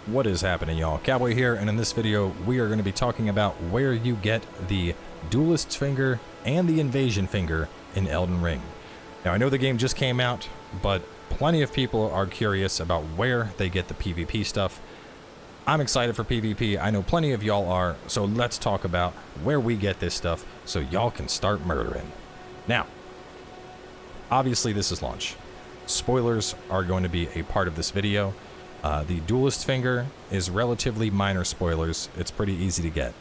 What is happening, y'all? Cowboy here, and in this video we are going to be talking about where you get the Duelist's finger and the Invasion finger in Elden Ring. Now I know the game just came out, but plenty of people are curious about where they get the PvP stuff. I'm excited for PvP, I know plenty of y'all are, so let's talk about where we get this stuff so y'all can start murdering. Now, obviously this is launch. Spoilers are going to be a part of this video. The Duelist finger is relatively minor spoilers. It's pretty easy to get.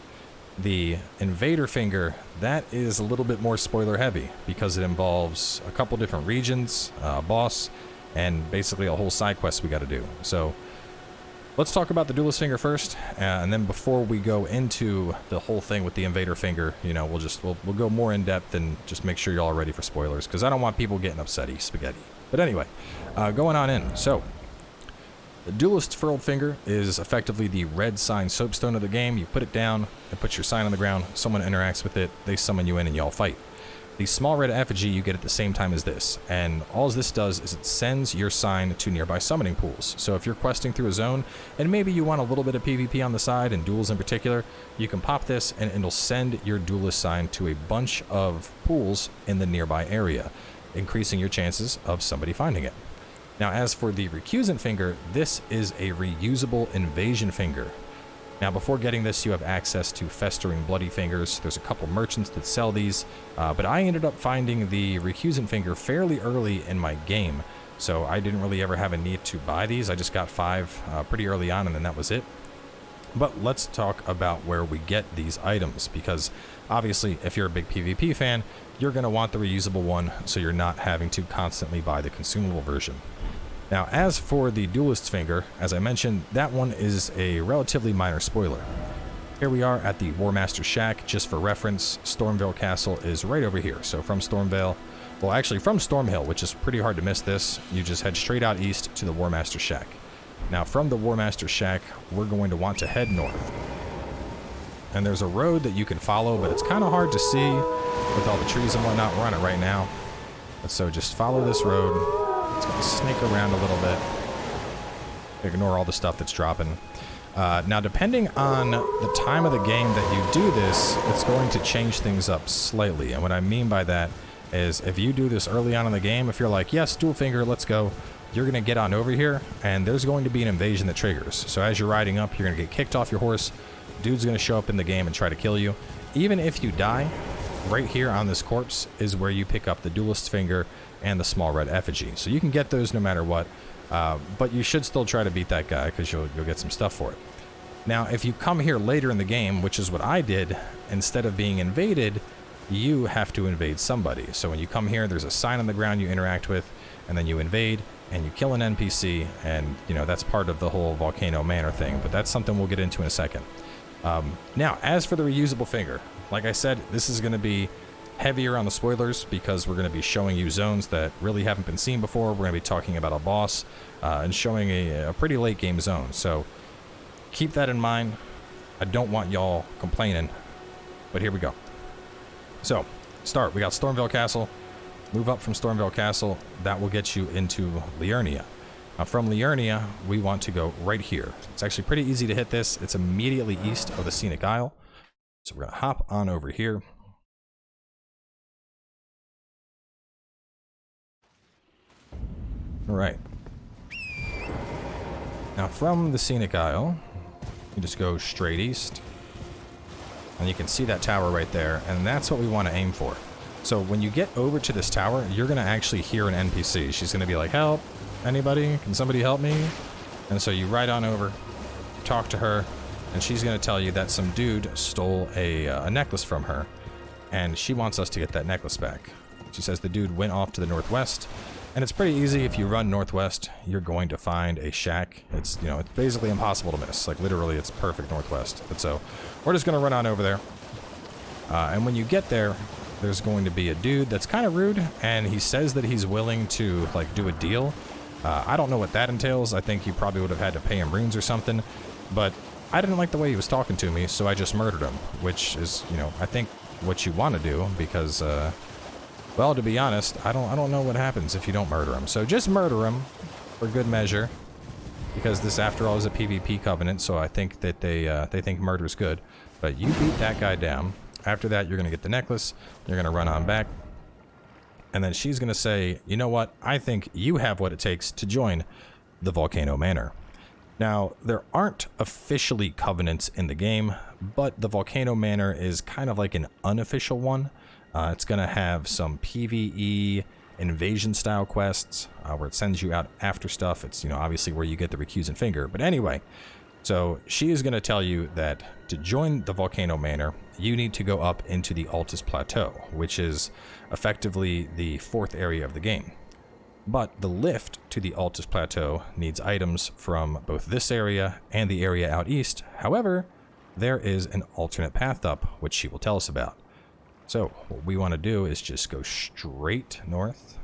The Invader finger, that is a little bit more spoiler heavy because it involves a couple different regions, a boss, and basically a whole side quest we got to do. So let's talk about the Duelist finger first, and then before we go into the whole thing with the Invader finger, you know, we'll go more in depth and just make sure you're all ready for spoilers because I don't want people getting upsetty spaghetti. But anyway, going on in. So the Duelist's furled finger is effectively the red sign soapstone of the game. You put it down and put your sign on the ground, someone interacts with it, they summon you in and y'all fight. The small red effigy you get at the same time as this, and all this does is it sends your sign to nearby summoning pools. So if you're questing through a zone, and maybe you want a little bit of PvP on the side, and duels in particular, you can pop this and it'll send your Duelist sign to a bunch of pools in the nearby area, increasing your chances of somebody finding it. Now, as for the recusant finger, this is a reusable invasion finger. Now, before getting this, you have access to festering bloody fingers. There's a couple merchants that sell these, but I ended up finding the recusant finger fairly early in my game, so I didn't really ever have a need to buy these. I just got 5 pretty early on, and then that was it. But let's talk about where we get these items, because obviously, if you're a big PvP fan, you're going to want the reusable one, so you're not having to constantly buy the consumable version. Now, as for the Duelist's finger, as I mentioned, that one is a relatively minor spoiler. Here we are at the War Master's Shack. Just for reference, Stormvale Castle is right over here. So from Stormvale, well actually from Stormhill, which is pretty hard to miss this, you just head straight out east to the War Master's Shack. Now from the War Master's Shack, we're going to want to head north. And there's a road that you can follow, but it's kind of hard to see with all the trees and whatnot. We're on it right now. And so just follow this road. It's going to snake around a little bit. Ignore all the stuff that's dropping. Now, depending on the time of the game that you do this, it's going to change things up slightly. And what I mean by that is if you do this early on in the game, if you're like, yes, dual finger, let's go, you're going to get on over here, and there's going to be an invasion that triggers. So as you're riding up, you're going to get kicked off your horse. Dude's going to show up in the game and try to kill you. Even if you die, right here on this corpse is where you pick up the Duelist's finger and the small red effigy. So you can get those no matter what, but you should still try to beat that guy because you'll get some stuff for it. Now, if you come here later in the game, which is what I did, instead of being invaded, you have to invade somebody. So when you come here, there's a sign on the ground you interact with, and then you invade, and you kill an NPC, and, you know, that's part of the whole Volcano Manor thing, but that's something we'll get into in a second. Now, as for the reusable finger, like I said, this is going to be heavier on the spoilers because we're going to be showing you zones that really haven't been seen before. We're going to be talking about a boss and showing a pretty late game zone. So keep that in mind. I don't want y'all complaining, but here we go. So start. We got Stormvale Castle. Move up from Stormvale Castle. That will get you into Liurnia. Now from Liurnia, we want to go right here. It's actually pretty easy to hit this. It's immediately east of the Scenic Isle. So we're going to hop on over here. All right. Now from the Scenic Isle, you just go straight east. And you can see that tower right there, and that's what we want to aim for. So when you get over to this tower, you're going to actually hear an NPC. She's going to be like, help, anybody? Can somebody help me? And so you ride on over, talk to her, and she's going to tell you that some dude stole a necklace from her, and she wants us to get that necklace back. She says the dude went off to the northwest, and it's pretty easy. If you run northwest, you're going to find a shack. It's, you know, it's basically impossible to miss. Like, literally, it's perfect northwest. But so, we're just going to run on over there. And when you get there, there's going to be a dude that's kind of rude, and he says that he's willing to, like, do a deal. I don't know what that entails. I think you probably would have had to pay him runes or something. But I didn't like the way he was talking to me, so I just murdered him. Which is, you know, I think what you want to do, because, well, to be honest, I don't know what happens if you don't murder him. So just murder him for good measure. because this, after all, is a PvP covenant, so I think that they think murder's good. But you beat that guy down. After that, you're going to get the necklace. You're going to run on back. And then she's going to say, you know what? I think you have what it takes to join the Volcano Manor. Now, there aren't officially covenants in the game, but the Volcano Manor is kind of like an unofficial one. It's going to have some PvE invasion style quests where it sends you out after stuff. It's, you know, obviously where you get the recusant finger. But anyway, so she is going to tell you that to join the Volcano Manor, you need to go up into the Altus Plateau, which is effectively the 4th area of the game. But the lift to the Altus Plateau needs items from both this area and the area out east. However, there is an alternate path up, which she will tell us about. So what we want to do is just go straight north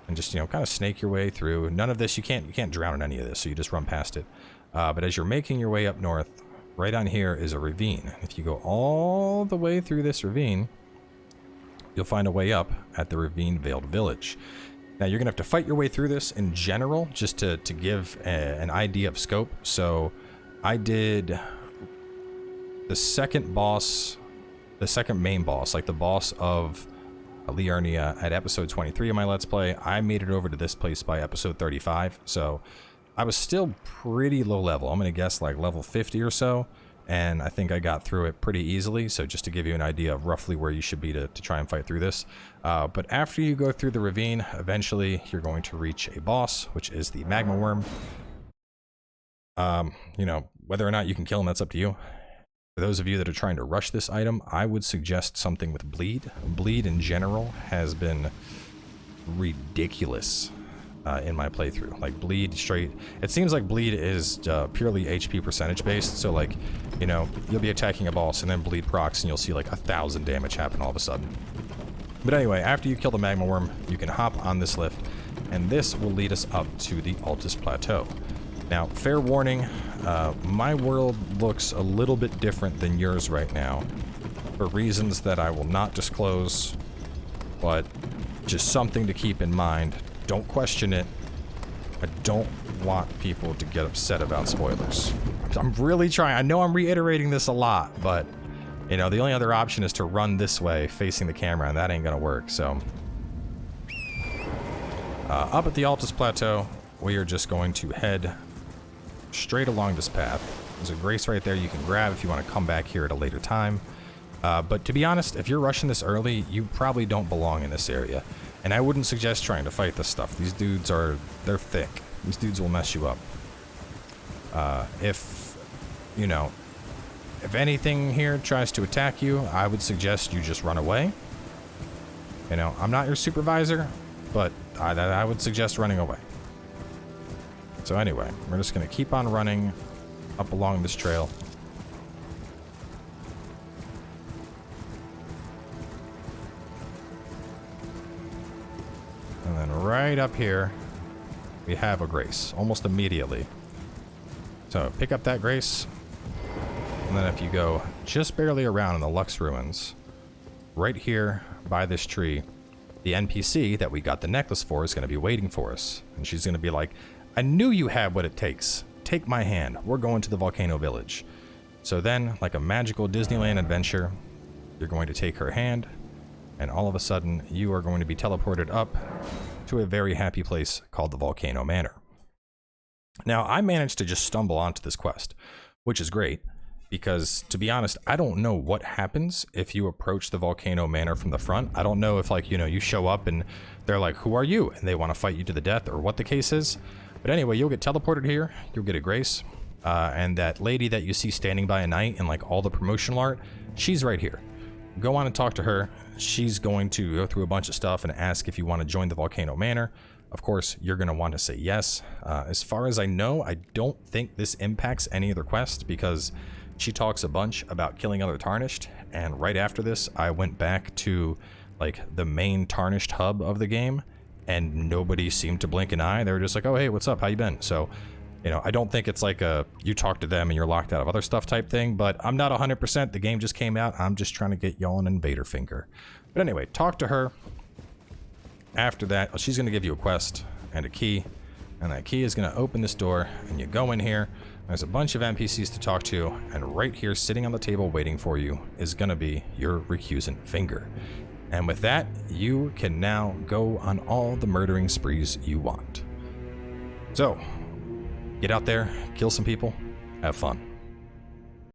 and just, you know, kind of snake your way through. None of this, you can't drown in any of this, so you just run past it. But as you're making your way up north, right on here is a ravine. If you go all the way through this ravine, you'll find a way up at the Ravine Veiled Village. Now you're gonna have to fight your way through this in general, just to give an idea of scope. So I did the second main boss, like the boss of Liurnia at episode 23 of my Let's Play. I made it over to this place by episode 35. So I was still pretty low level. I'm gonna guess like level 50 or so. And I think I got through it pretty easily. So just to give you an idea of roughly where you should be to try and fight through this. But after you go through the ravine, eventually you're going to reach a boss, which is the magma worm. You know, whether or not you can kill him, that's up to you. For those of you that are trying to rush this item, I would suggest something with bleed. Bleed in general has been ridiculous in my playthrough. Like bleed straight, it seems like bleed is purely HP percentage based. So like, you know, you'll be attacking a boss and then bleed procs and you'll see like 1,000 damage happen all of a sudden. But anyway, after you kill the magma worm, you can hop on this lift and this will lead us up to the Altus Plateau. Now, fair warning, my world looks a little bit different than yours right now for reasons that I will not disclose, but just something to keep in mind. Don't question it. I don't want people to get upset about spoilers. I'm really trying. I know I'm reiterating this a lot, but, you know, the only other option is to run this way facing the camera, and that ain't gonna work, so. Up at the Altus Plateau, we are just going to head straight along this path. There's a grace right there you can grab if you want to come back here at a later time. But to be honest, if you're rushing this early, you probably don't belong in this area. And I wouldn't suggest trying to fight this stuff. These dudes they're thick. These dudes will mess you up. If anything here tries to attack you, I would suggest you just run away. You know, I'm not your supervisor, but I would suggest running away. So anyway, we're just going to keep on running up along this trail. And then right up here, we have a grace, almost immediately. So pick up that grace, and then if you go just barely around in the Lux Ruins, right here by this tree, the NPC that we got the necklace for is going to be waiting for us. And she's going to be like, I knew you had what it takes. Take my hand. We're going to the Volcano Village. So then, like a magical Disneyland adventure, you're going to take her hand, and all of a sudden, you are going to be teleported up to a very happy place called the Volcano Manor. Now, I managed to just stumble onto this quest, which is great, because, to be honest, I don't know what happens if you approach the Volcano Manor from the front. I don't know if, like, you know, you show up and they're like, who are you? And they want to fight you to the death, or what the case is. But anyway, you'll get teleported here, you'll get a grace, and that lady that you see standing by at night in like all the promotional art, she's right here. Go on and talk to her. She's going to go through a bunch of stuff and ask if you want to join the Volcano Manor. Of course, you're going to want to say yes. As far as I know, I don't think this impacts any other quest because she talks a bunch about killing other Tarnished, and right after this, I went back to like the main Tarnished hub of the game, and nobody seemed to blink an eye. They were just like, oh, hey, what's up? How you been? So, you know, I don't think it's like a you talk to them and you're locked out of other stuff type thing, but I'm not 100%. The game just came out. I'm just trying to get y'all an Invader finger. But anyway, talk to her. After that, she's going to give you a quest and a key, and that key is going to open this door, and you go in here. There's a bunch of NPCs to talk to, and right here sitting on the table waiting for you is going to be your recusant finger. And with that, you can now go on all the murdering sprees you want. So, get out there, kill some people, have fun.